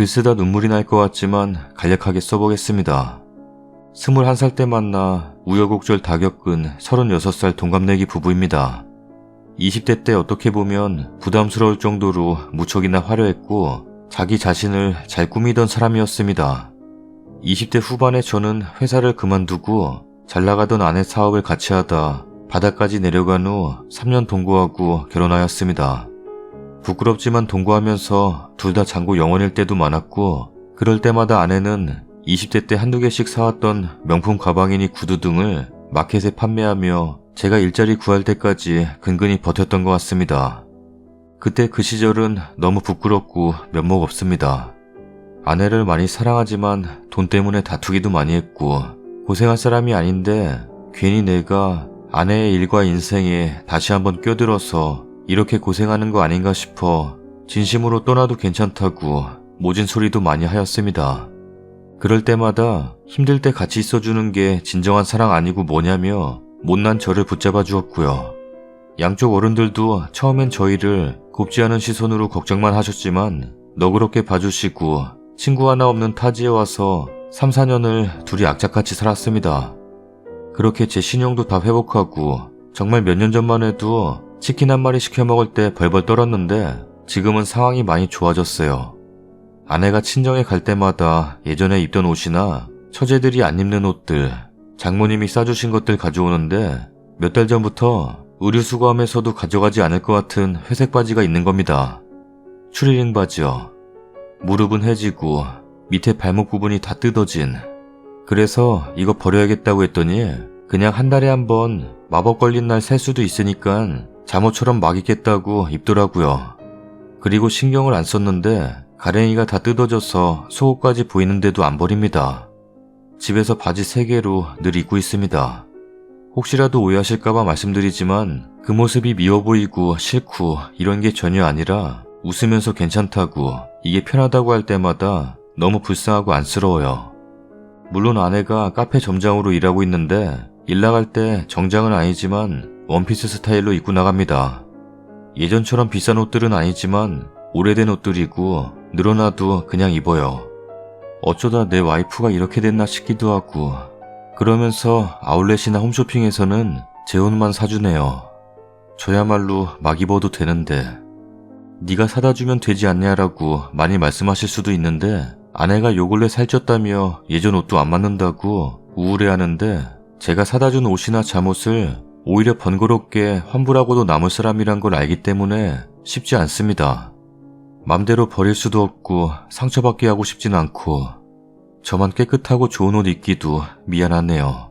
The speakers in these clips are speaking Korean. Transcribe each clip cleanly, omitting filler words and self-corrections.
글 쓰다 눈물이 날 것 같지만 간략하게 써보겠습니다. 21살 때 만나 우여곡절 다 겪은 36살 동갑내기 부부입니다. 20대 때 어떻게 보면 부담스러울 정도로 무척이나 화려했고 자기 자신을 잘 꾸미던 사람이었습니다. 20대 후반에 저는 회사를 그만두고 잘 나가던 아내 사업을 같이 하다 바닥까지 내려간 후 3년 동거하고 결혼하였습니다. 부끄럽지만 동거하면서 둘 다 장고 영원일 때도 많았고 그럴 때마다 아내는 20대 때 한두 개씩 사왔던 명품 가방이니 구두 등을 마켓에 판매하며 제가 일자리 구할 때까지 근근히 버텼던 것 같습니다. 그때 그 시절은 너무 부끄럽고 면목 없습니다. 아내를 많이 사랑하지만 돈 때문에 다투기도 많이 했고 고생할 사람이 아닌데 괜히 내가 아내의 일과 인생에 다시 한번 껴들어서 이렇게 고생하는 거 아닌가 싶어 진심으로 떠나도 괜찮다고 모진 소리도 많이 하였습니다. 그럴 때마다 힘들 때 같이 있어주는 게 진정한 사랑 아니고 뭐냐며 못난 저를 붙잡아 주었고요. 양쪽 어른들도 처음엔 저희를 곱지 않은 시선으로 걱정만 하셨지만 너그럽게 봐주시고 친구 하나 없는 타지에 와서 3, 4년을 둘이 악착같이 살았습니다. 그렇게 제 신용도 다 회복하고 정말 몇 년 전만 해도 치킨 한 마리 시켜 먹을 때 벌벌 떨었는데 지금은 상황이 많이 좋아졌어요. 아내가 친정에 갈 때마다 예전에 입던 옷이나 처제들이 안 입는 옷들, 장모님이 싸주신 것들 가져오는데 몇 달 전부터 의류수거함에서도 가져가지 않을 것 같은 회색 바지가 있는 겁니다. 추리닝 바지요. 무릎은 해지고 밑에 발목 부분이 다 뜯어진. 그래서 이거 버려야겠다고 했더니 그냥 한 달에 한 번 마법 걸린 날 살 수도 있으니까 잠옷처럼 막 입겠다고 입더라고요. 그리고 신경을 안 썼는데 가랭이가 다 뜯어져서 속옷까지 보이는데도 안 버립니다. 집에서 바지 3개로 늘 입고 있습니다. 혹시라도 오해하실까봐 말씀드리지만 그 모습이 미워 보이고 싫고 이런 게 전혀 아니라 웃으면서 괜찮다고 이게 편하다고 할 때마다 너무 불쌍하고 안쓰러워요. 물론 아내가 카페 점장으로 일하고 있는데 일 나갈 때 정장은 아니지만 원피스 스타일로 입고 나갑니다. 예전처럼 비싼 옷들은 아니지만 오래된 옷들이고 늘어나도 그냥 입어요. 어쩌다 내 와이프가 이렇게 됐나 싶기도 하고 그러면서 아울렛이나 홈쇼핑에서는 제 옷만 사주네요. 저야말로 막 입어도 되는데 네가 사다 주면 되지 않냐라고 많이 말씀하실 수도 있는데 아내가 요 근래 살쪘다며 예전 옷도 안 맞는다고 우울해하는데 제가 사다 준 옷이나 잠옷을 오히려 번거롭게 환불하고도 남을 사람이란 걸 알기 때문에 쉽지 않습니다. 맘대로 버릴 수도 없고 상처받게 하고 싶진 않고 저만 깨끗하고 좋은 옷 입기도 미안하네요.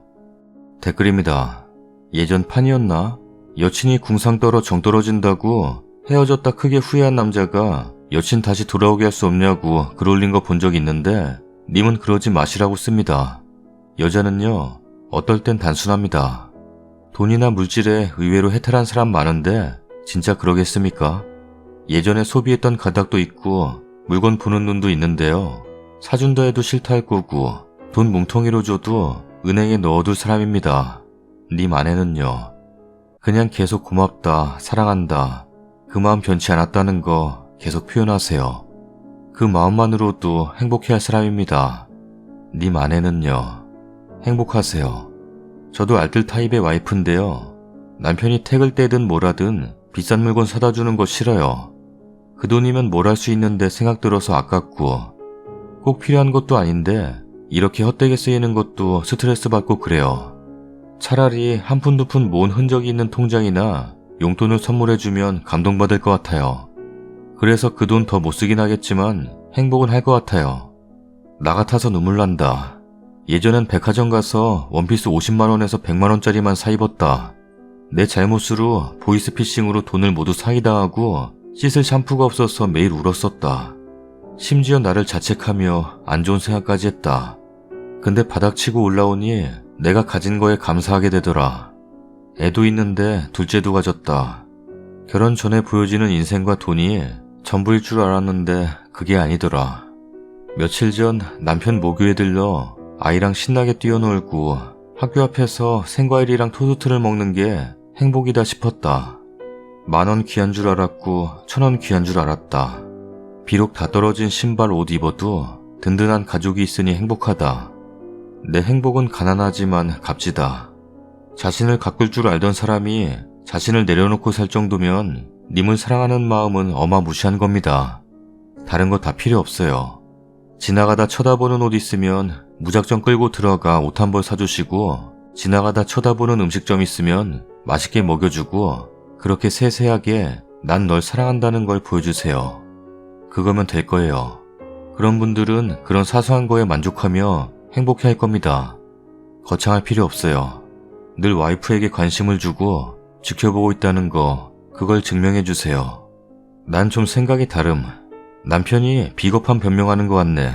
댓글입니다. 예전 판이었나? 여친이 궁상 떨어 정 떨어진다고 헤어졌다 크게 후회한 남자가 여친 다시 돌아오게 할 수 없냐고 글 올린 거 본 적 있는데 님은 그러지 마시라고 씁니다. 여자는요 어떨 땐 단순합니다. 돈이나 물질에 의외로 해탈한 사람 많은데 진짜 그러겠습니까? 예전에 소비했던 가닥도 있고 물건 보는 눈도 있는데요. 사준다 해도 싫다 할 거고 돈 뭉텅이로 줘도 은행에 넣어둘 사람입니다. 님 아내는요. 그냥 계속 고맙다, 사랑한다, 그 마음 변치 않았다는 거 계속 표현하세요. 그 마음만으로도 행복해할 사람입니다. 님 아내는요. 행복하세요. 저도 알뜰 타입의 와이프인데요. 남편이 택을 떼든 뭐라든 비싼 물건 사다 주는 거 싫어요. 그 돈이면 뭘 할 수 있는데 생각 들어서 아깝고 꼭 필요한 것도 아닌데 이렇게 헛되게 쓰이는 것도 스트레스 받고 그래요. 차라리 한 푼 두 푼 모은 흔적이 있는 통장이나 용돈을 선물해주면 감동받을 것 같아요. 그래서 그 돈 더 못 쓰긴 하겠지만 행복은 할 것 같아요. 나 같아서 눈물 난다. 예전엔 백화점 가서 원피스 50만원에서 100만원짜리만 사 입었다. 내 잘못으로 보이스피싱으로 돈을 모두 사기당하고 씻을 샴푸가 없어서 매일 울었었다. 심지어 나를 자책하며 안 좋은 생각까지 했다. 근데 바닥치고 올라오니 내가 가진 거에 감사하게 되더라. 애도 있는데 둘째도 가졌다. 결혼 전에 보여지는 인생과 돈이 전부일 줄 알았는데 그게 아니더라. 며칠 전 남편 모교에 들러 아이랑 신나게 뛰어놀고 학교 앞에서 생과일이랑 토스트를 먹는 게 행복이다 싶었다. 10,000원 귀한 줄 알았고 1,000원 귀한 줄 알았다. 비록 다 떨어진 신발 옷 입어도 든든한 가족이 있으니 행복하다. 내 행복은 가난하지만 값지다. 자신을 가꿀 줄 알던 사람이 자신을 내려놓고 살 정도면 님을 사랑하는 마음은 어마무시한 겁니다. 다른 거 다 필요 없어요. 지나가다 쳐다보는 옷 있으면 무작정 끌고 들어가 옷 한 벌 사주시고, 지나가다 쳐다보는 음식점 있으면 맛있게 먹여주고, 그렇게 세세하게 난 널 사랑한다는 걸 보여주세요. 그거면 될 거예요. 그런 분들은 그런 사소한 거에 만족하며 행복해 할 겁니다. 거창할 필요 없어요. 늘 와이프에게 관심을 주고 지켜보고 있다는 거, 그걸 증명해 주세요. 난 좀 생각이 다름. 남편이 비겁한 변명하는 것 같네.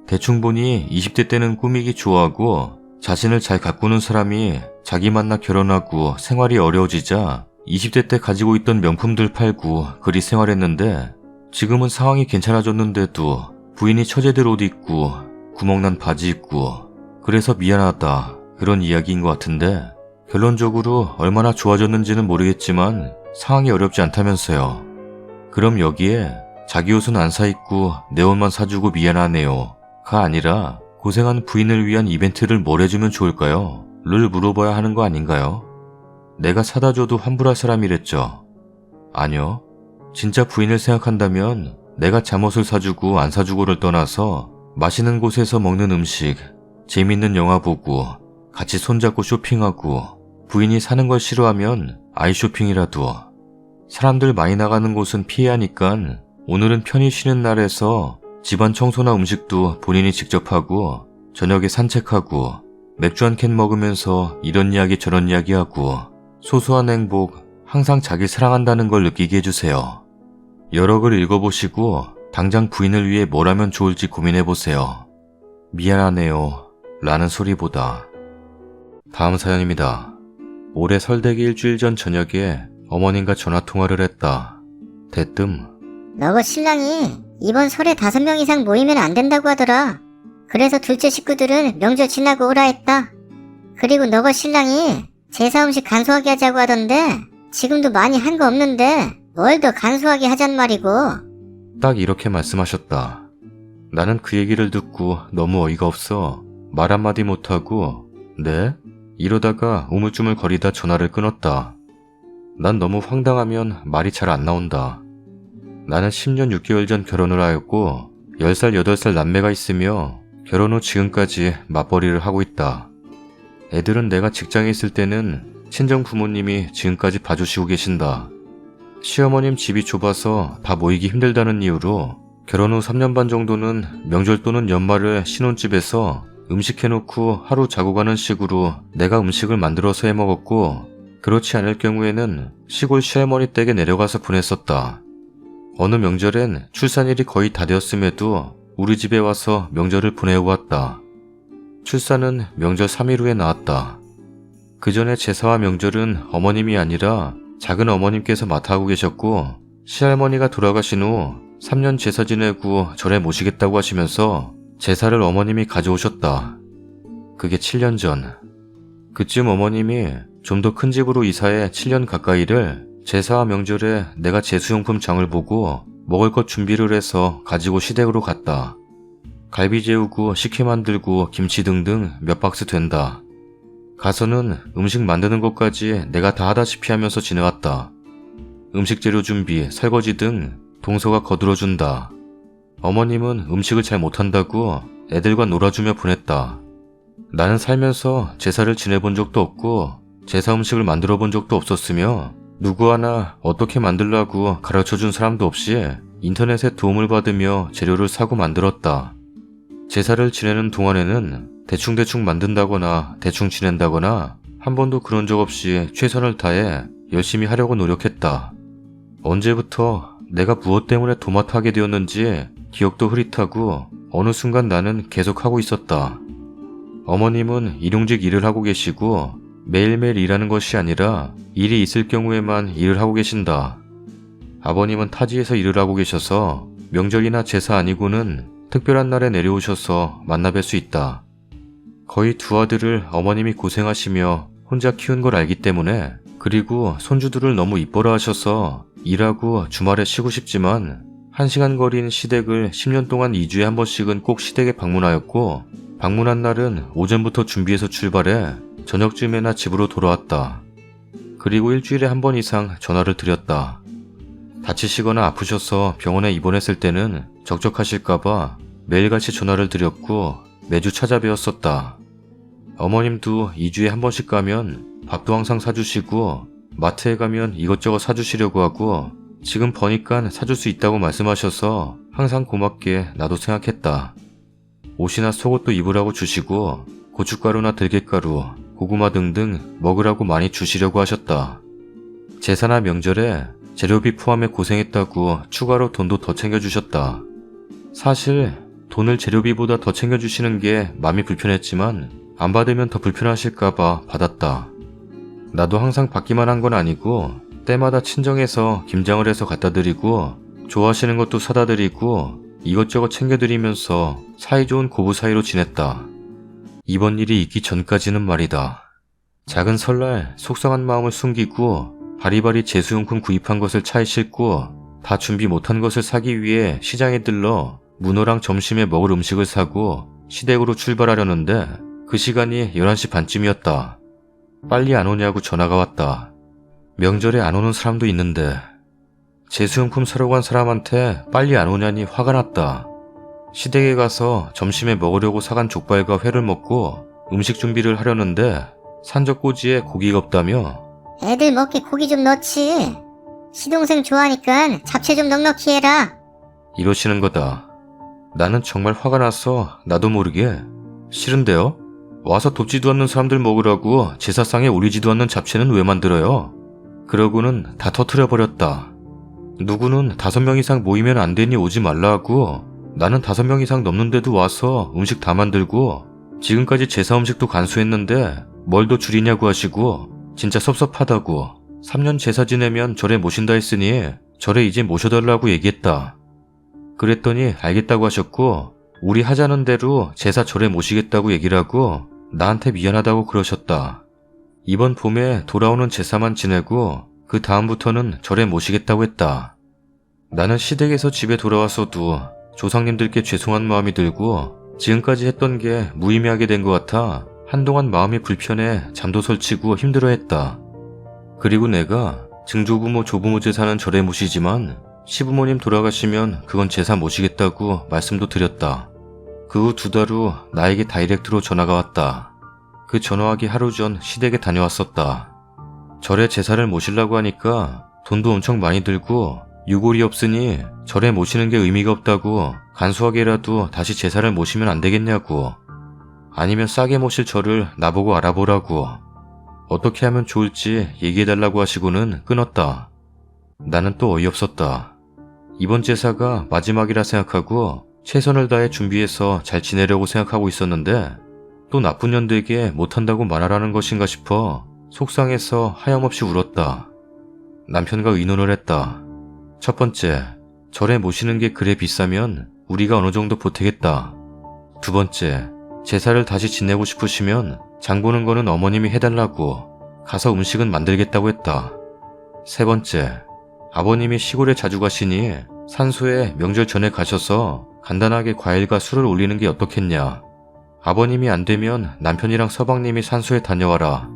대충 보니 20대 때는 꾸미기 좋아하고 자신을 잘 가꾸는 사람이 자기 만나 결혼하고 생활이 어려워지자 20대 때 가지고 있던 명품들 팔고 그리 생활했는데, 지금은 상황이 괜찮아졌는데도 부인이 처제들 옷 입고 구멍난 바지 입고 그래서 미안하다, 그런 이야기인 것 같은데, 결론적으로 얼마나 좋아졌는지는 모르겠지만 상황이 어렵지 않다면서요. 그럼 여기에 자기 옷은 안 사 입고 내 옷만 사주고 미안하네요 가 아니라 고생한 부인을 위한 이벤트를 뭘 해주면 좋을까요? 를 물어봐야 하는 거 아닌가요? 내가 사다 줘도 환불할 사람이랬죠. 아니요. 진짜 부인을 생각한다면 내가 잠옷을 사주고 안 사주고를 떠나서 맛있는 곳에서 먹는 음식, 재밌는 영화 보고 같이 손잡고 쇼핑하고, 부인이 사는 걸 싫어하면 아이 쇼핑이라도, 사람들 많이 나가는 곳은 피해야 하니깐 오늘은 편히 쉬는 날에서 집안 청소나 음식도 본인이 직접 하고, 저녁에 산책하고 맥주 한 캔 먹으면서 이런 이야기 저런 이야기 하고, 소소한 행복, 항상 자기 사랑한다는 걸 느끼게 해주세요. 여러 글 읽어보시고 당장 부인을 위해 뭘 하면 좋을지 고민해보세요. 미안하네요 라는 소리보다. 다음 사연입니다. 올해 설대기 일주일 전 저녁에 어머님과 전화통화를 했다. 대뜸 너거 신랑이 이번 설에 5명 이상 모이면 안 된다고 하더라. 그래서 둘째 식구들은 명절 지나고 오라 했다. 그리고 너거 신랑이 제사 음식 간소하게 하자고 하던데, 지금도 많이 한 거 없는데 뭘 더 간소하게 하잔 말이고. 딱 이렇게 말씀하셨다. 나는 그 얘기를 듣고 너무 어이가 없어 말 한마디 못하고 네? 이러다가 우물쭈물 거리다 전화를 끊었다. 난 너무 황당하면 말이 잘 안 나온다. 나는 10년 6개월 전 결혼을 하였고 10살 8살 남매가 있으며 결혼 후 지금까지 맞벌이를 하고 있다. 애들은 내가 직장에 있을 때는 친정 부모님이 지금까지 봐주시고 계신다. 시어머님 집이 좁아서 다 모이기 힘들다는 이유로 결혼 후 3년 반 정도는 명절 또는 연말을 신혼집에서 음식 해놓고 하루 자고 가는 식으로 내가 음식을 만들어서 해먹었고, 그렇지 않을 경우에는 시골 시어머니 댁에 내려가서 보냈었다. 어느 명절엔 출산일이 거의 다 되었음에도 우리 집에 와서 명절을 보내고 왔다. 출산은 명절 3일 후에 나왔다. 그 전에 제사와 명절은 어머님이 아니라 작은 어머님께서 맡아하고 계셨고, 시할머니가 돌아가신 후 3년 제사 지내고 절에 모시겠다고 하시면서 제사를 어머님이 가져오셨다. 그게 7년 전. 그쯤 어머님이 좀 더 큰 집으로 이사해 7년 가까이를 제사와 명절에 내가 제수용품 장을 보고 먹을 것 준비를 해서 가지고 시댁으로 갔다. 갈비 재우고 식혜 만들고 김치 등등 몇 박스 된다. 가서는 음식 만드는 것까지 내가 다 하다시피 하면서 지내왔다. 음식 재료 준비, 설거지 등 동서가 거들어준다. 어머님은 음식을 잘 못한다고 애들과 놀아주며 보냈다. 나는 살면서 제사를 지내본 적도 없고 제사 음식을 만들어 본 적도 없었으며 누구 하나 어떻게 만들라고 가르쳐준 사람도 없이 인터넷에 도움을 받으며 재료를 사고 만들었다. 제사를 지내는 동안에는 대충대충 만든다거나 대충 지낸다거나 한 번도 그런 적 없이 최선을 다해 열심히 하려고 노력했다. 언제부터 내가 무엇 때문에 도맡하게 되었는지 기억도 흐릿하고 어느 순간 나는 계속 하고 있었다. 어머님은 일용직 일을 하고 계시고 매일매일 일하는 것이 아니라 일이 있을 경우에만 일을 하고 계신다. 아버님은 타지에서 일을 하고 계셔서 명절이나 제사 아니고는 특별한 날에 내려오셔서 만나 뵐 수 있다. 거의 두 아들을 어머님이 고생하시며 혼자 키운 걸 알기 때문에, 그리고 손주들을 너무 이뻐라 하셔서 일하고 주말에 쉬고 싶지만 1시간 거리인 시댁을 10년 동안 2주에 한 번씩은 꼭 시댁에 방문하였고 방문한 날은 오전부터 준비해서 출발해 저녁쯤에나 집으로 돌아왔다. 그리고 일주일에 한 번 이상 전화를 드렸다. 다치시거나 아프셔서 병원에 입원했을 때는 적적하실까봐 매일같이 전화를 드렸고 매주 찾아뵈었었다. 어머님도 2주에 한 번씩 가면 밥도 항상 사주시고 마트에 가면 이것저것 사주시려고 하고 지금 버니깐 사줄 수 있다고 말씀하셔서 항상 고맙게 나도 생각했다. 옷이나 속옷도 입으라고 주시고 고춧가루나 들깨가루, 고구마 등등 먹으라고 많이 주시려고 하셨다. 제사나 명절에 재료비 포함해 고생했다고 추가로 돈도 더 챙겨주셨다. 사실 돈을 재료비보다 더 챙겨주시는 게 마음이 불편했지만 안 받으면 더 불편하실까봐 받았다. 나도 항상 받기만 한 건 아니고 때마다 친정에서 김장을 해서 갖다 드리고 좋아하시는 것도 사다 드리고 이것저것 챙겨드리면서 사이좋은 고부 사이로 지냈다. 이번 일이 있기 전까지는 말이다. 작은 설날 속상한 마음을 숨기고 바리바리 제수용품 구입한 것을 차에 싣고 다 준비 못한 것을 사기 위해 시장에 들러 문어랑 점심에 먹을 음식을 사고 시댁으로 출발하려는데 그 시간이 11시 반쯤이었다. 빨리 안 오냐고 전화가 왔다. 명절에 안 오는 사람도 있는데 제수용품 사러 간 사람한테 빨리 안 오냐니 화가 났다. 시댁에 가서 점심에 먹으려고 사간 족발과 회를 먹고 음식 준비를 하려는데 산적꼬지에 고기가 없다며 애들 먹게 고기 좀 넣지. 시동생 좋아하니까 잡채 좀 넉넉히 해라. 이러시는 거다. 나는 정말 화가 나서 나도 모르게 싫은데요? 와서 돕지도 않는 사람들 먹으라고 제사상에 올리지도 않는 잡채는 왜 만들어요? 그러고는 다 터트려버렸다. 누구는 5명 이상 모이면 안 되니 오지 말라 하고 나는 5명 이상 넘는데도 와서 음식 다 만들고 지금까지 제사 음식도 간수했는데 뭘 더 줄이냐고 하시고 진짜 섭섭하다고 3년 제사 지내면 절에 모신다 했으니 절에 이제 모셔달라고 얘기했다. 그랬더니 알겠다고 하셨고 우리 하자는 대로 제사 절에 모시겠다고 얘기를 하고 나한테 미안하다고 그러셨다. 이번 봄에 돌아오는 제사만 지내고 그 다음부터는 절에 모시겠다고 했다. 나는 시댁에서 집에 돌아와서도 조상님들께 죄송한 마음이 들고 지금까지 했던 게 무의미하게 된 것 같아 한동안 마음이 불편해 잠도 설치고 힘들어했다. 그리고 내가 증조부모 조부모 제사는 절에 모시지만 시부모님 돌아가시면 그건 제사 모시겠다고 말씀도 드렸다. 그 후 2달 후 나에게 다이렉트로 전화가 왔다. 그 전화하기 하루 전 시댁에 다녀왔었다. 절에 제사를 모시려고 하니까 돈도 엄청 많이 들고 유골이 없으니 절에 모시는 게 의미가 없다고 간소하게라도 다시 제사를 모시면 안 되겠냐고. 아니면 싸게 모실 절을 나보고 알아보라고. 어떻게 하면 좋을지 얘기해달라고 하시고는 끊었다. 나는 또 어이없었다. 이번 제사가 마지막이라 생각하고 최선을 다해 준비해서 잘 지내려고 생각하고 있었는데 또 나쁜 년들에게 못한다고 말하라는 것인가 싶어 속상해서 하염없이 울었다. 남편과 의논을 했다. 첫 번째, 절에 모시는 게 그래 비싸면 우리가 어느 정도 보태겠다. 두 번째, 제사를 다시 지내고 싶으시면 장 보는 거는 어머님이 해달라고 가서 음식은 만들겠다고 했다. 세 번째, 아버님이 시골에 자주 가시니 산소에 명절 전에 가셔서 간단하게 과일과 술을 올리는 게 어떻겠냐. 아버님이 안 되면 남편이랑 서방님이 산소에 다녀와라.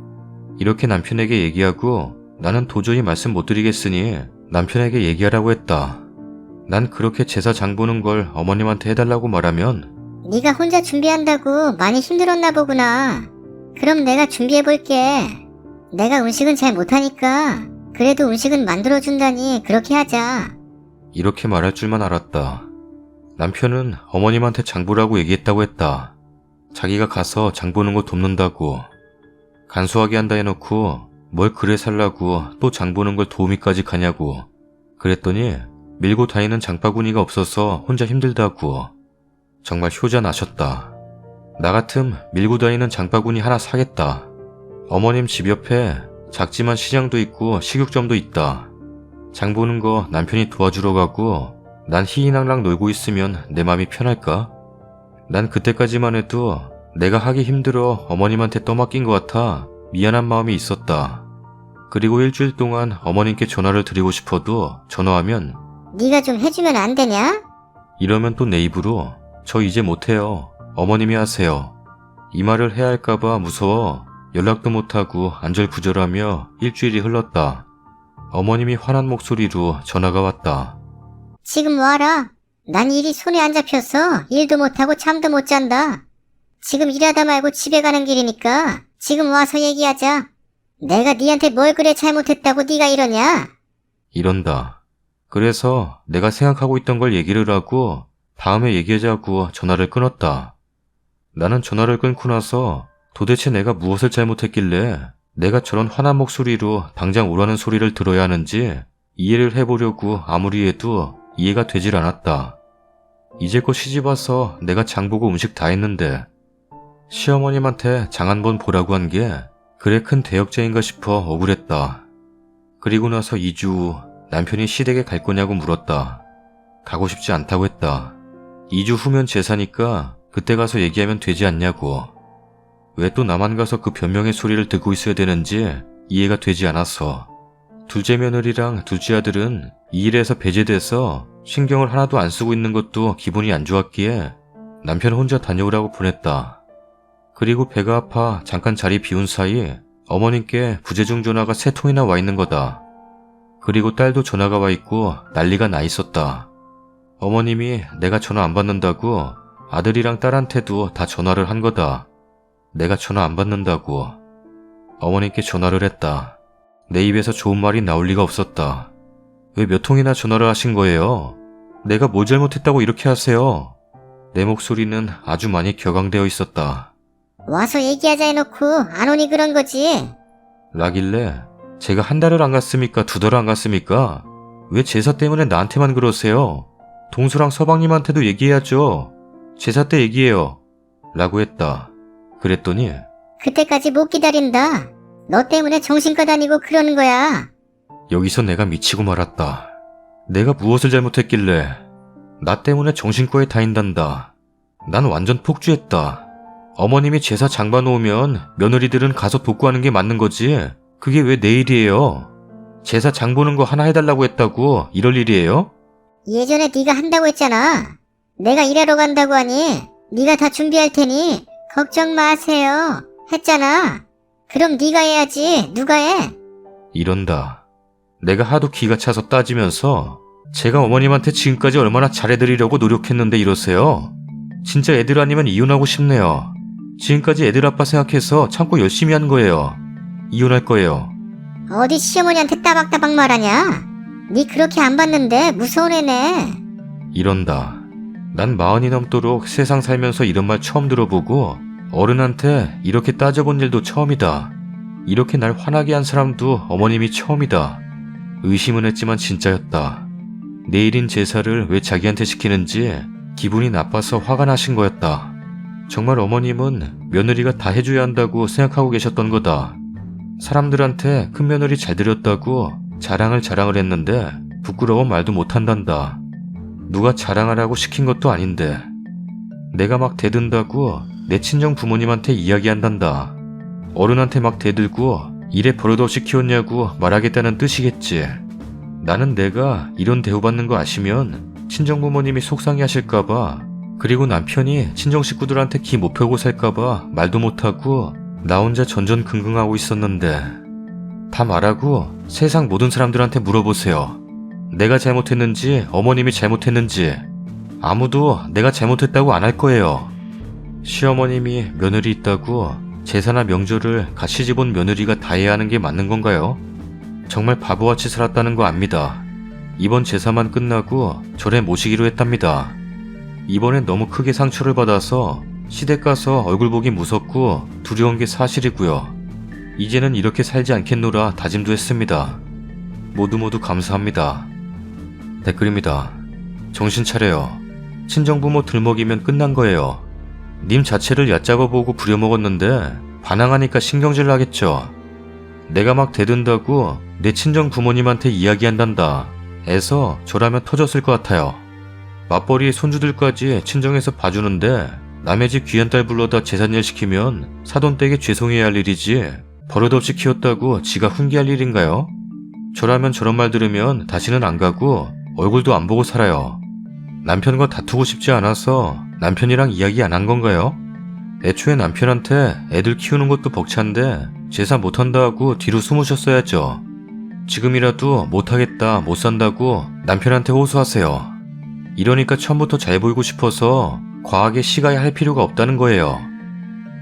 이렇게 남편에게 얘기하고 나는 도저히 말씀 못 드리겠으니 남편에게 얘기하라고 했다. 난 그렇게 제사 장 보는 걸 어머님한테 해달라고 말하면 네가 혼자 준비한다고 많이 힘들었나 보구나. 그럼 내가 준비해볼게. 내가 음식은 잘 못하니까 그래도 음식은 만들어준다니 그렇게 하자. 이렇게 말할 줄만 알았다. 남편은 어머님한테 장 보라고 얘기했다고 했다. 자기가 가서 장 보는 거 돕는다고. 간소하게 한다 해놓고 뭘 그래 살라고 또 장 보는 걸 도우미까지 가냐고. 그랬더니 밀고 다니는 장바구니가 없어서 혼자 힘들다고. 정말 효자 나셨다. 나 같음 밀고 다니는 장바구니 하나 사겠다. 어머님 집 옆에 작지만 시장도 있고 식육점도 있다. 장 보는 거 남편이 도와주러 가고 난 희희낙낙 놀고 있으면 내 맘이 편할까? 난 그때까지만 해도 내가 하기 힘들어 어머님한테 떠맡긴 것 같아 미안한 마음이 있었다. 그리고 일주일 동안 어머님께 전화를 드리고 싶어도 전화하면 네가 좀 해주면 안 되냐? 이러면 또 내 입으로 저 이제 못해요. 어머님이 하세요. 이 말을 해야 할까봐 무서워 연락도 못하고 안절부절하며 일주일이 흘렀다. 어머님이 화난 목소리로 전화가 왔다. 지금 와라. 난 일이 손에 안 잡혀서 일도 못하고 잠도 못 잔다. 지금 일하다 말고 집에 가는 길이니까 지금 와서 얘기하자. 내가 니한테 뭘 그래 잘못했다고 네가 이러냐? 이런다. 그래서 내가 생각하고 있던 걸 얘기를 하고 다음에 얘기하자고 전화를 끊었다. 나는 전화를 끊고 나서 도대체 내가 무엇을 잘못했길래 내가 저런 화난 목소리로 당장 오라는 소리를 들어야 하는지 이해를 해보려고 아무리 해도 이해가 되질 않았다. 이제껏 시집와서 내가 장보고 음식 다 했는데 시어머님한테 장 한 번 보라고 한 게 그래 큰 대역죄인가 싶어 억울했다. 그리고 나서 2주 후 남편이 시댁에 갈 거냐고 물었다. 가고 싶지 않다고 했다. 2주 후면 제사니까 그때 가서 얘기하면 되지 않냐고. 왜 또 나만 가서 그 변명의 소리를 듣고 있어야 되는지 이해가 되지 않았어. 둘째 며느리랑 둘째 아들은 이 일에서 배제돼서 신경을 하나도 안 쓰고 있는 것도 기분이 안 좋았기에 남편 혼자 다녀오라고 보냈다. 그리고 배가 아파 잠깐 자리 비운 사이 어머님께 부재중 전화가 3통이나 와 있는 거다. 그리고 딸도 전화가 와 있고 난리가 나 있었다. 어머님이 내가 전화 안 받는다고 아들이랑 딸한테도 다 전화를 한 거다. 내가 전화 안 받는다고. 어머님께 전화를 했다. 내 입에서 좋은 말이 나올 리가 없었다. 왜 몇 통이나 전화를 하신 거예요? 내가 뭘 잘못했다고 이렇게 하세요? 내 목소리는 아주 많이 격앙되어 있었다. 와서 얘기하자 해놓고 안 오니 그런 거지. 라길래 제가 한 달을 안 갔습니까? 2달 안 갔습니까? 왜 제사 때문에 나한테만 그러세요? 동수랑 서방님한테도 얘기해야죠. 제사 때 얘기해요. 라고 했다. 그랬더니 그때까지 못 기다린다. 너 때문에 정신과 다니고 그러는 거야. 여기서 내가 미치고 말았다. 내가 무엇을 잘못했길래 나 때문에 정신과에 다닌단다. 난 완전 폭주했다. 어머님이 제사 장봐 놓으면 며느리들은 가서 돕고 하는 게 맞는 거지. 그게 왜 내 일이에요? 제사 장 보는 거 하나 해달라고 했다고 이럴 일이에요? 예전에 네가 한다고 했잖아. 내가 일하러 간다고 하니 네가 다 준비할 테니 걱정 마세요 했잖아. 그럼 네가 해야지. 누가 해? 이런다. 내가 하도 기가 차서 따지면서 제가 어머님한테 지금까지 얼마나 잘해드리려고 노력했는데 이러세요? 진짜 애들 아니면 이혼하고 싶네요. 지금까지 애들 아빠 생각해서 참고 열심히 한 거예요. 이혼할 거예요. 어디 시어머니한테 따박따박 말하냐? 네 그렇게 안 봤는데 무서운 애네. 이런다. 난 40이 넘도록 세상 살면서 이런 말 처음 들어보고 어른한테 이렇게 따져본 일도 처음이다. 이렇게 날 화나게 한 사람도 어머님이 처음이다. 의심은 했지만 진짜였다. 내일인 제사를 왜 자기한테 시키는지 기분이 나빠서 화가 나신 거였다. 정말 어머님은 며느리가 다 해줘야 한다고 생각하고 계셨던 거다. 사람들한테 큰 며느리 잘 들였다고 자랑을 했는데 부끄러워 말도 못한단다. 누가 자랑하라고 시킨 것도 아닌데 내가 막 대든다고 내 친정 부모님한테 이야기한단다. 어른한테 막 대들고 일에 버릇없이 키웠냐고 말하겠다는 뜻이겠지. 나는 내가 이런 대우받는 거 아시면 친정 부모님이 속상해 하실까봐, 그리고 남편이 친정 식구들한테 기 못 펴고 살까봐 말도 못하고 나 혼자 전전긍긍하고 있었는데 다 말하고 세상 모든 사람들한테 물어보세요. 내가 잘못했는지 어머님이 잘못했는지. 아무도 내가 잘못했다고 안 할 거예요. 시어머님이 며느리 있다고 제사나 명절을 같이 집온 며느리가 다 해야 하는 게 맞는 건가요? 정말 바보같이 살았다는 거 압니다. 이번 제사만 끝나고 절에 모시기로 했답니다. 이번엔 너무 크게 상처를 받아서 시댁 가서 얼굴 보기 무섭고 두려운 게 사실이고요. 이제는 이렇게 살지 않겠노라 다짐도 했습니다. 모두 감사합니다. 댓글입니다. 정신 차려요. 친정부모 들먹이면 끝난 거예요. 님 자체를 얕잡아보고 부려먹었는데 반항하니까 신경질 나겠죠. 내가 막 대든다고 내 친정 부모님한테 이야기한단다 해서 저라면 터졌을 것 같아요. 맞벌이 손주들까지 친정에서 봐주는데 남의 집 귀한 딸 불러다 제삿일 시키면 사돈댁에 죄송해야 할 일이지 버릇없이 키웠다고 지가 훈계할 일인가요? 저라면 저런 말 들으면 다시는 안 가고 얼굴도 안 보고 살아요. 남편과 다투고 싶지 않아서 남편이랑 이야기 안 한 건가요? 애초에 남편한테 애들 키우는 것도 벅찬데 제사 못한다 하고 뒤로 숨으셨어야죠. 지금이라도 못하겠다, 못 산다고 남편한테 호소하세요. 이러니까 처음부터 잘 보이고 싶어서 과하게 시가야 할 필요가 없다는 거예요.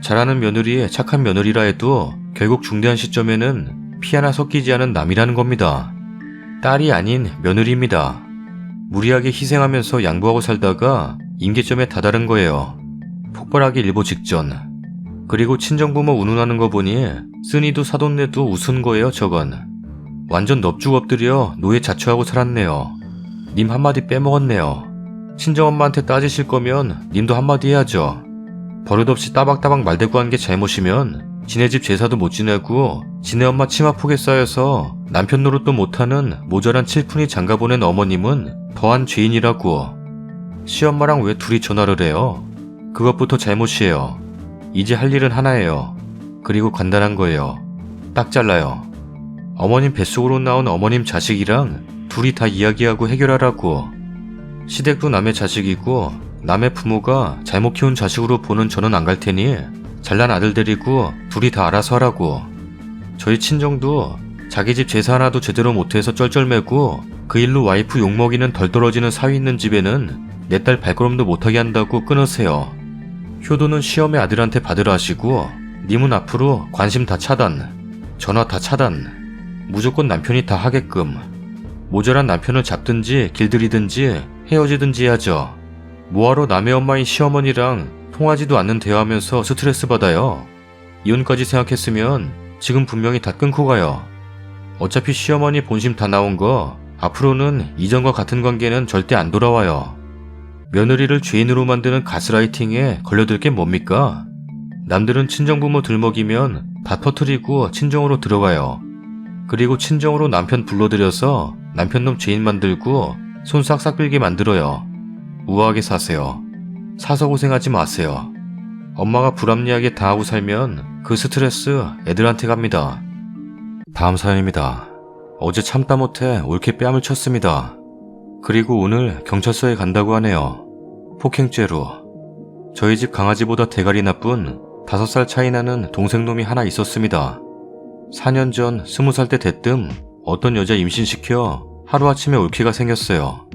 잘하는 며느리에 착한 며느리라 해도 결국 중대한 시점에는 피 하나 섞이지 않은 남이라는 겁니다. 딸이 아닌 며느리입니다. 무리하게 희생하면서 양보하고 살다가 임계점에 다다른 거예요. 폭발하기 일보 직전. 그리고 친정부모 운운하는 거 보니 쓰니도 사돈네도 우스운 거예요, 저건. 완전 넙죽 엎드려 노예 자처하고 살았네요. 님 한마디 빼먹었네요. 친정엄마한테 따지실 거면 님도 한마디 해야죠. 버릇없이 따박따박 말대꾸한 게 잘못이면 지네 집 제사도 못 지내고 지네 엄마 치마폭에 쌓여서 남편 노릇도 못하는 모자란 칠푼이 장가보낸 어머님은 더한 죄인이라고. 시엄마랑 왜 둘이 전화를 해요? 그것부터 잘못이에요. 이제 할 일은 하나예요. 그리고 간단한 거예요. 딱 잘라요. 어머님 뱃속으로 나온 어머님 자식이랑 둘이 다 이야기하고 해결하라고. 시댁도 남의 자식이고 남의 부모가 잘못 키운 자식으로 보는 저는 안 갈 테니 잘난 아들 데리고 둘이 다 알아서 하라고. 저희 친정도 자기 집 제사 하나도 제대로 못해서 쩔쩔매고 그 일로 와이프 욕먹이는 덜 떨어지는 사위 있는 집에는 내 딸 발걸음도 못하게 한다고 끊으세요. 효도는 시엄의 아들한테 받으라 하시고 님은 앞으로 관심 다 차단, 전화 다 차단, 무조건 남편이 다 하게끔. 모자란 남편을 잡든지 길들이든지 헤어지든지 해야죠. 뭐하러 남의 엄마인 시어머니랑 통하지도 않는 대화하면서 스트레스 받아요. 이혼까지 생각했으면 지금 분명히 다 끊고 가요. 어차피 시어머니 본심 다 나온 거 앞으로는 이전과 같은 관계는 절대 안 돌아와요. 며느리를 죄인으로 만드는 가스라이팅에 걸려들 게 뭡니까? 남들은 친정부모 들먹이면 다 터트리고 친정으로 들어가요. 그리고 친정으로 남편 불러들여서 남편놈 죄인 만들고 손 싹싹 빌게 만들어요. 우아하게 사세요. 사서 고생하지 마세요. 엄마가 불합리하게 다 하고 살면 그 스트레스 애들한테 갑니다. 다음 사연입니다. 어제 참다 못해 옳게 뺨을 쳤습니다. 그리고 오늘 경찰서에 간다고 하네요. 폭행죄로. 저희 집 강아지보다 대가리 나쁜 5살 차이 나는 동생놈이 하나 있었습니다. 4년 전 20살 때 대뜸 어떤 여자 임신시켜 하루아침에 올케가 생겼어요.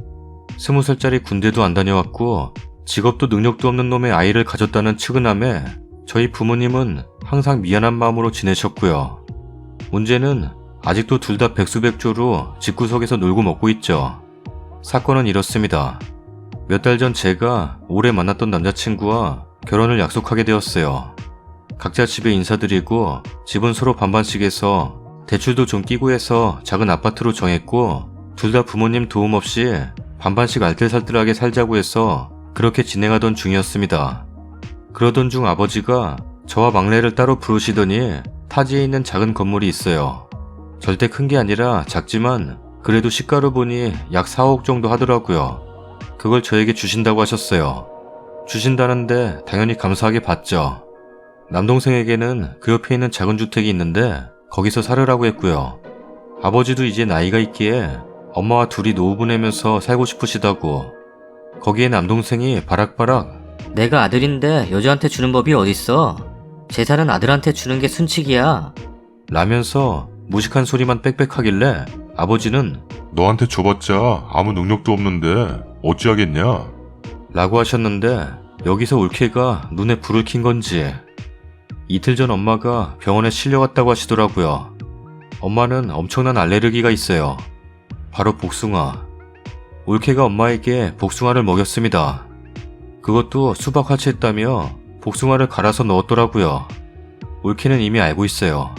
20살짜리 군대도 안 다녀왔고 직업도 능력도 없는 놈의 아이를 가졌다는 측은함에 저희 부모님은 항상 미안한 마음으로 지내셨고요. 문제는 아직도 둘 다 백수백조로 집구석에서 놀고 먹고 있죠. 사건은 이렇습니다. 몇 달 전 제가 오래 만났던 남자친구와 결혼을 약속하게 되었어요. 각자 집에 인사드리고 집은 서로 반반씩 해서 대출도 좀 끼고 해서 작은 아파트로 정했고 둘 다 부모님 도움 없이 반반씩 알뜰살뜰하게 살자고 해서 그렇게 진행하던 중이었습니다. 그러던 중 아버지가 저와 막내를 따로 부르시더니 타지에 있는 작은 건물이 있어요. 절대 큰 게 아니라 작지만 그래도 시가로 보니 약 4억 정도 하더라고요. 그걸 저에게 주신다고 하셨어요. 주신다는데 당연히 감사하게 받죠. 남동생에게는 그 옆에 있는 작은 주택이 있는데 거기서 살으라고 했고요. 아버지도 이제 나이가 있기에 엄마와 둘이 노후 보내면서 살고 싶으시다고. 거기에 남동생이 바락바락 내가 아들인데 여자한테 주는 법이 어딨어? 재산은 아들한테 주는 게 순칙이야. 라면서 무식한 소리만 빽빽하길래 아버지는 너한테 줘봤자 아무 능력도 없는데 어찌하겠냐? 라고 하셨는데 여기서 올케가 눈에 불을 킨 건지 이틀 전 엄마가 병원에 실려갔다고 하시더라고요. 엄마는 엄청난 알레르기가 있어요. 바로 복숭아. 올케가 엄마에게 복숭아를 먹였습니다. 그것도 수박 화채했다며 복숭아를 갈아서 넣었더라고요. 올케는 이미 알고 있어요.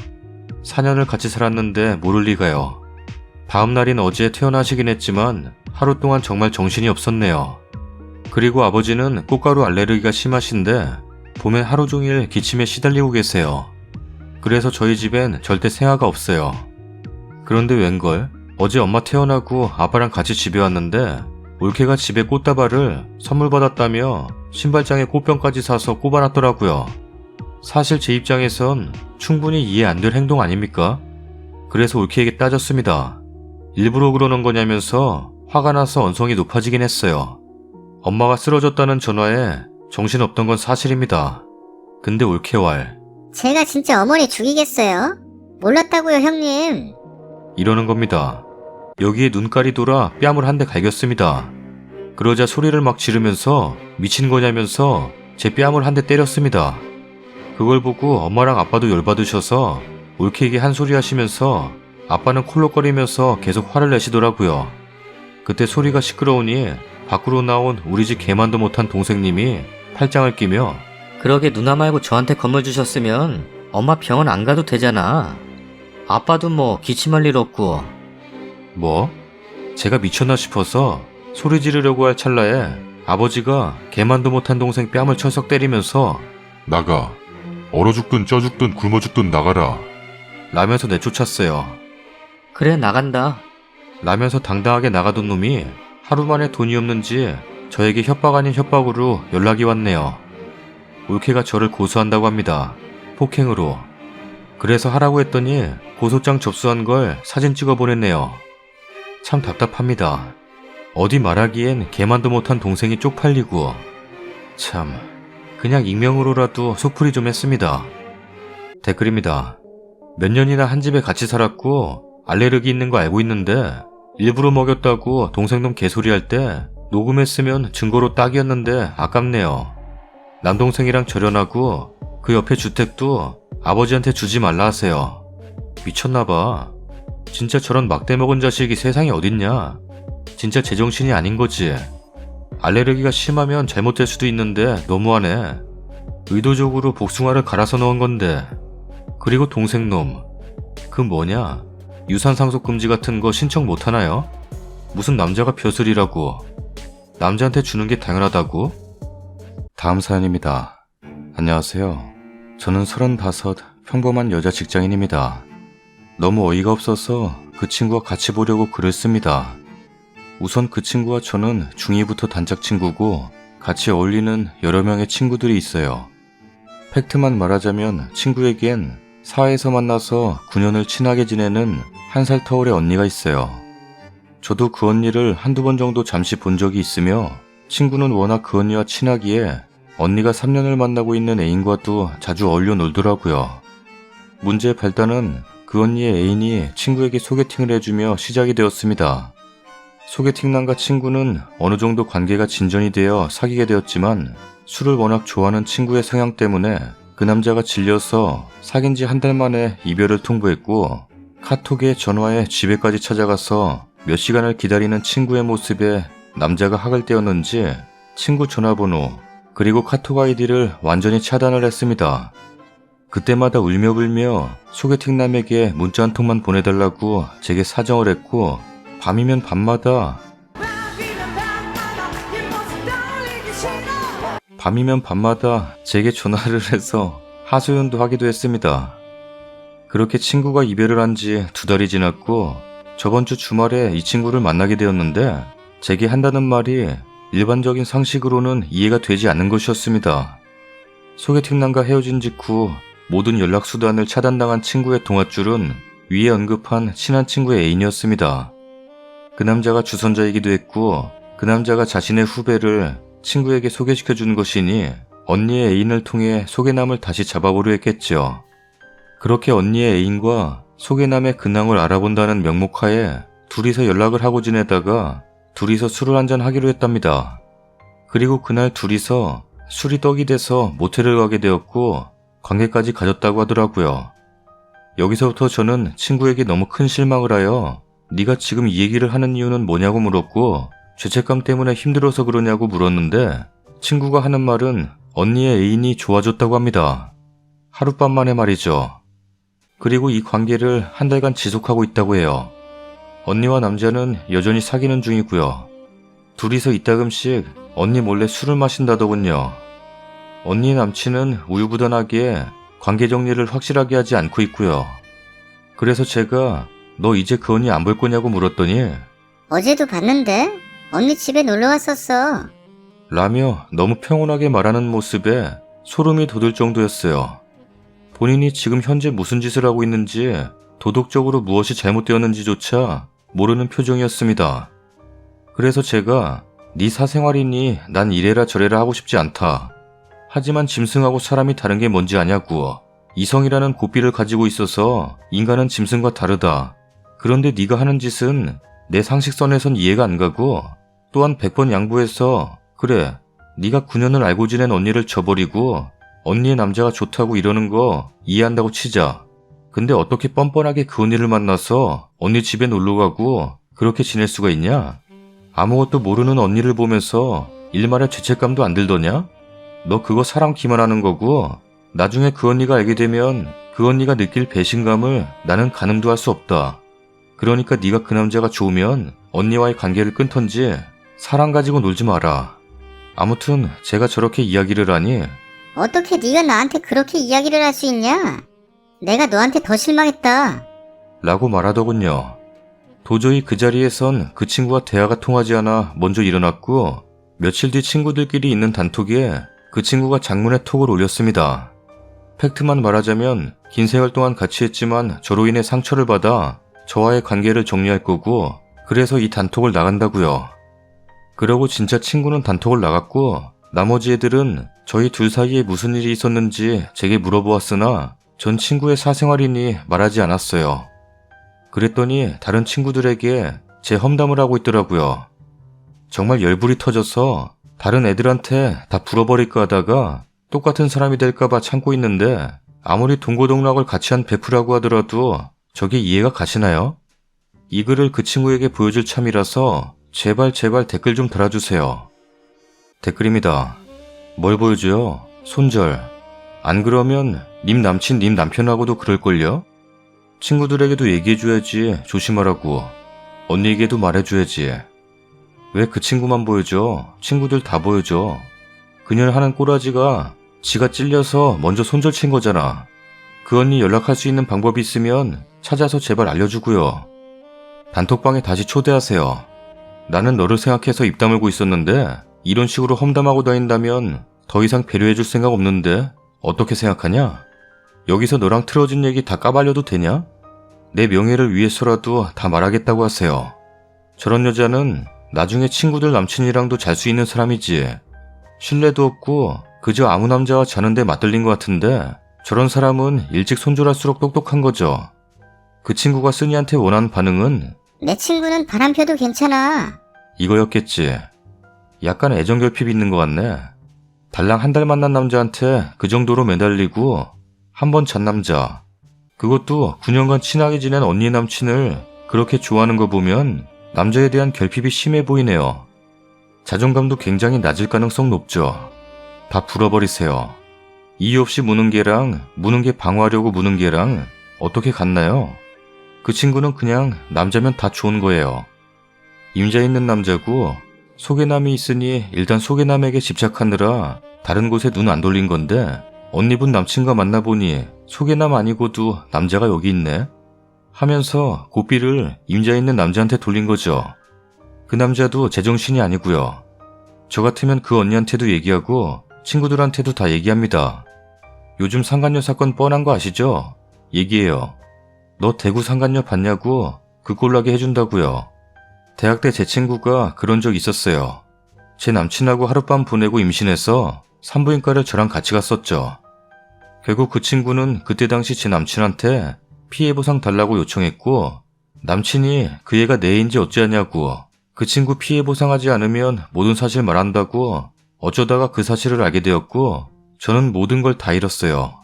4년을 같이 살았는데 모를 리가요. 다음 날인 어제 퇴원하시긴 했지만 하루 동안 정말 정신이 없었네요. 그리고 아버지는 꽃가루 알레르기가 심하신데 봄엔 하루 종일 기침에 시달리고 계세요. 그래서 저희 집엔 절대 생화가 없어요. 그런데 웬걸 어제 엄마 퇴원하고 아빠랑 같이 집에 왔는데 올케가 집에 꽃다발을 선물 받았다며 신발장에 꽃병까지 사서 꼽아놨더라고요. 사실 제 입장에선 충분히 이해 안 될 행동 아닙니까? 그래서 올케에게 따졌습니다. 일부러 그러는 거냐면서 화가 나서 언성이 높아지긴 했어요. 엄마가 쓰러졌다는 전화에 정신없던 건 사실입니다. 근데 올케왈 제가 진짜 어머니 죽이겠어요? 몰랐다고요, 형님. 이러는 겁니다. 여기에 눈깔이 돌아 뺨을 한 대 갈겼습니다. 그러자 소리를 막 지르면서 미친 거냐면서 제 뺨을 한 대 때렸습니다. 그걸 보고 엄마랑 아빠도 열받으셔서 올케에게 한 소리 하시면서 아빠는 콜록거리면서 계속 화를 내시더라고요. 그때 소리가 시끄러우니 밖으로 나온 우리 집 개만도 못한 동생님이 팔짱을 끼며 그러게 누나 말고 저한테 건물 주셨으면 엄마 병원 안 가도 되잖아. 아빠도 뭐 기침할 일 없고. 뭐? 제가 미쳤나 싶어서 소리 지르려고 할 찰나에 아버지가 개만도 못한 동생 뺨을 철썩 때리면서 나가. 얼어 죽든 쪄 죽든 굶어 죽든 나가라. 라면서 내쫓았어요. 그래 나간다. 라면서 당당하게 나가던 놈이 하루 만에 돈이 없는지 저에게 협박 아닌 협박으로 연락이 왔네요. 올케가 저를 고소한다고 합니다. 폭행으로. 그래서 하라고 했더니 고소장 접수한 걸 사진 찍어 보냈네요. 참 답답합니다. 어디 말하기엔 개만도 못한 동생이 쪽팔리고 참 그냥 익명으로라도 속풀이 좀 했습니다. 댓글입니다. 몇 년이나 한 집에 같이 살았고 알레르기 있는 거 알고 있는데 일부러 먹였다고 동생놈 개소리할 때 녹음했으면 증거로 딱이었는데 아깝네요. 남동생이랑 절연하고 그 옆에 주택도 아버지한테 주지 말라 하세요. 미쳤나봐. 진짜 저런 막대 먹은 자식이 세상에 어딨냐. 진짜 제정신이 아닌 거지. 알레르기가 심하면 잘못될 수도 있는데 너무하네. 의도적으로 복숭아를 갈아서 넣은 건데. 그리고 동생놈. 그 뭐냐? 유산상속금지 같은 거 신청 못하나요? 무슨 남자가 벼슬이라고. 남자한테 주는 게 당연하다고? 다음 사연입니다. 안녕하세요. 저는 35 평범한 여자 직장인입니다. 너무 어이가 없어서 그 친구와 같이 보려고 글을 씁니다. 우선 그 친구와 저는 중2부터 단짝 친구고 같이 어울리는 여러 명의 친구들이 있어요. 팩트만 말하자면 친구에겐 사회에서 만나서 9년을 친하게 지내는 1살 터울의 언니가 있어요. 저도 그 언니를 한두 번 정도 잠시 본 적이 있으며 친구는 워낙 그 언니와 친하기에 언니가 3년을 만나고 있는 애인과도 자주 어울려 놀더라고요. 문제의 발단은 그 언니의 애인이 친구에게 소개팅을 해주며 시작이 되었습니다. 소개팅남과 친구는 어느 정도 관계가 진전이 되어 사귀게 되었지만 술을 워낙 좋아하는 친구의 성향 때문에 그 남자가 질려서 사귄 지 한 달 만에 이별을 통보했고 카톡에 전화에 집에까지 찾아가서 몇 시간을 기다리는 친구의 모습에 남자가 학을 떼었는지 친구 전화번호 그리고 카톡 아이디를 완전히 차단을 했습니다. 그때마다 울며불며 소개팅남에게 문자 한 통만 보내달라고 제게 사정을 했고 밤이면 밤마다 제게 전화를 해서 하소연도 하기도 했습니다. 그렇게 친구가 이별을 한 지 2달이 지났고 저번 주 주말에 이 친구를 만나게 되었는데 제게 한다는 말이 일반적인 상식으로는 이해가 되지 않는 것이었습니다. 소개팅남과 헤어진 직후 모든 연락수단을 차단당한 친구의 동아줄은 위에 언급한 친한 친구의 애인이었습니다. 그 남자가 주선자이기도 했고 그 남자가 자신의 후배를 친구에게 소개시켜준 것이니 언니의 애인을 통해 소개남을 다시 잡아보려 했겠죠. 그렇게 언니의 애인과 소개남의 근황을 알아본다는 명목하에 둘이서 연락을 하고 지내다가 둘이서 술을 한잔 하기로 했답니다. 그리고 그날 둘이서 술이 떡이 돼서 모텔을 가게 되었고 관계까지 가졌다고 하더라고요. 여기서부터 저는 친구에게 너무 큰 실망을 하여 네가 지금 이 얘기를 하는 이유는 뭐냐고 물었고 죄책감 때문에 힘들어서 그러냐고 물었는데 친구가 하는 말은 언니의 애인이 좋아졌다고 합니다. 하룻밤 만에 말이죠. 그리고 이 관계를 한 달간 지속하고 있다고 해요. 언니와 남자는 여전히 사귀는 중이고요. 둘이서 이따금씩 언니 몰래 술을 마신다더군요. 언니의 남친은 우유부단하게 관계 정리를 확실하게 하지 않고 있고요. 그래서 제가 너 이제 그 언니 안 볼 거냐고 물었더니 어제도 봤는데? 언니 집에 놀러 왔었어. 라며 너무 평온하게 말하는 모습에 소름이 돋을 정도였어요. 본인이 지금 현재 무슨 짓을 하고 있는지 도덕적으로 무엇이 잘못되었는지조차 모르는 표정이었습니다. 그래서 제가 네 사생활이니 난 이래라 저래라 하고 싶지 않다. 하지만 짐승하고 사람이 다른 게 뭔지 아냐고. 이성이라는 고삐를 가지고 있어서 인간은 짐승과 다르다. 그런데 네가 하는 짓은 내 상식선에선 이해가 안 가고 또한 100번 양보해서 그래 네가 9년을 알고 지낸 언니를 저버리고 언니의 남자가 좋다고 이러는 거 이해한다고 치자. 근데 어떻게 뻔뻔하게 그 언니를 만나서 언니 집에 놀러가고 그렇게 지낼 수가 있냐? 아무것도 모르는 언니를 보면서 일말의 죄책감도 안 들더냐? 너 그거 사람 기만하는 거고 나중에 그 언니가 알게 되면 그 언니가 느낄 배신감을 나는 가늠도 할 수 없다. 그러니까 네가 그 남자가 좋으면 언니와의 관계를 끊던지 사랑 가지고 놀지 마라. 아무튼 제가 저렇게 이야기를 하니 어떻게 네가 나한테 그렇게 이야기를 할 수 있냐? 내가 너한테 더 실망했다. 라고 말하더군요. 도저히 그 자리에선 그 친구와 대화가 통하지 않아 먼저 일어났고 며칠 뒤 친구들끼리 있는 단톡에 그 친구가 장문의 톡을 올렸습니다. 팩트만 말하자면 긴 세월 동안 같이 했지만 저로 인해 상처를 받아 저와의 관계를 정리할 거고 그래서 이 단톡을 나간다고요. 그러고 진짜 친구는 단톡을 나갔고 나머지 애들은 저희 둘 사이에 무슨 일이 있었는지 제게 물어보았으나 전 친구의 사생활이니 말하지 않았어요. 그랬더니 다른 친구들에게 제 험담을 하고 있더라고요. 정말 열불이 터져서 다른 애들한테 다 불어버릴까 하다가 똑같은 사람이 될까봐 참고 있는데 아무리 동고동락을 같이 한 베프라고 하더라도 저게 이해가 가시나요? 이 글을 그 친구에게 보여줄 참이라서 제발 댓글 좀 달아주세요. 댓글입니다. 뭘 보여줘요? 손절. 안 그러면 님 남친 님 남편하고도 그럴걸요? 친구들에게도 얘기해줘야지 조심하라고. 언니에게도 말해줘야지. 왜 그 친구만 보여줘? 친구들 다 보여줘. 그녀를 하는 꼬라지가 지가 찔려서 먼저 손절친 거잖아. 그 언니 연락할 수 있는 방법이 있으면 찾아서 제발 알려주고요. 단톡방에 다시 초대하세요. 나는 너를 생각해서 입 다물고 있었는데 이런 식으로 험담하고 다닌다면 더 이상 배려해줄 생각 없는데 어떻게 생각하냐? 여기서 너랑 틀어진 얘기 다 까발려도 되냐? 내 명예를 위해서라도 다 말하겠다고 하세요. 저런 여자는 나중에 친구들 남친이랑도 잘 수 있는 사람이지. 신뢰도 없고 그저 아무 남자와 자는데 맞들린 것 같은데 저런 사람은 일찍 손절할수록 똑똑한 거죠. 그 친구가 쓰니한테 원하는 반응은 내 친구는 바람펴도 괜찮아. 이거였겠지. 약간 애정결핍이 있는 것 같네. 달랑 한 달 만난 남자한테 그 정도로 매달리고 한 번 잔 남자. 그것도 9년간 친하게 지낸 언니 남친을 그렇게 좋아하는 거 보면 남자에 대한 결핍이 심해 보이네요. 자존감도 굉장히 낮을 가능성 높죠. 다 불어버리세요. 이유 없이 무는 개랑 무는 개 방어하려고 무는 개랑 어떻게 같나요? 그 친구는 그냥 남자면 다 좋은 거예요. 임자 있는 남자고 소개남이 있으니 일단 소개남에게 집착하느라 다른 곳에 눈 안 돌린 건데 언니분 남친과 만나보니 소개남 아니고도 남자가 여기 있네 하면서 고삐를 임자 있는 남자한테 돌린 거죠. 그 남자도 제정신이 아니고요. 저 같으면 그 언니한테도 얘기하고 친구들한테도 다 얘기합니다. 요즘 상간녀 사건 뻔한 거 아시죠? 얘기해요. 너 대구 상간녀 봤냐고 그 꼴나게 해준다고요. 대학 때 제 친구가 그런 적 있었어요. 제 남친하고 하룻밤 보내고 임신해서 산부인과를 저랑 같이 갔었죠. 결국 그 친구는 그때 당시 제 남친한테 피해보상 달라고 요청했고 남친이 그 애가 내 애인지 어찌하냐고 그 친구 피해보상하지 않으면 모든 사실 말한다고 어쩌다가 그 사실을 알게 되었고 저는 모든 걸 다 잃었어요.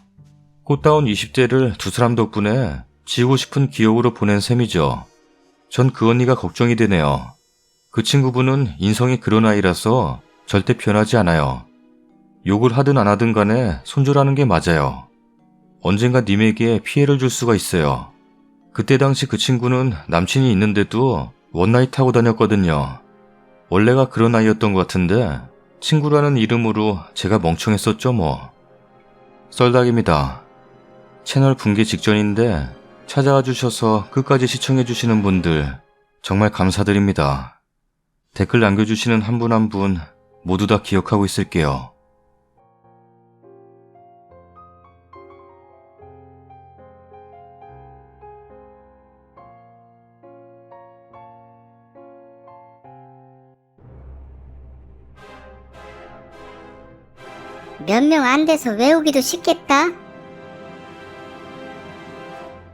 꽃다운 20대를 두 사람 덕분에 지우고 싶은 기억으로 보낸 셈이죠. 전 그 언니가 걱정이 되네요. 그 친구분은 인성이 그런 아이라서 절대 변하지 않아요. 욕을 하든 안 하든 간에 손절하는 게 맞아요. 언젠가 님에게 피해를 줄 수가 있어요. 그때 당시 그 친구는 남친이 있는데도 원나잇 하고 다녔거든요. 원래가 그런 아이였던 것 같은데 친구라는 이름으로 제가 멍청했었죠 뭐. 썰닭입니다. 채널 붕괴 직전인데 찾아와 주셔서 끝까지 시청해 주시는 분들 정말 감사드립니다. 댓글 남겨주시는 한 분 한 분 모두 다 기억하고 있을게요. 몇 명 안 돼서 외우기도 쉽겠다.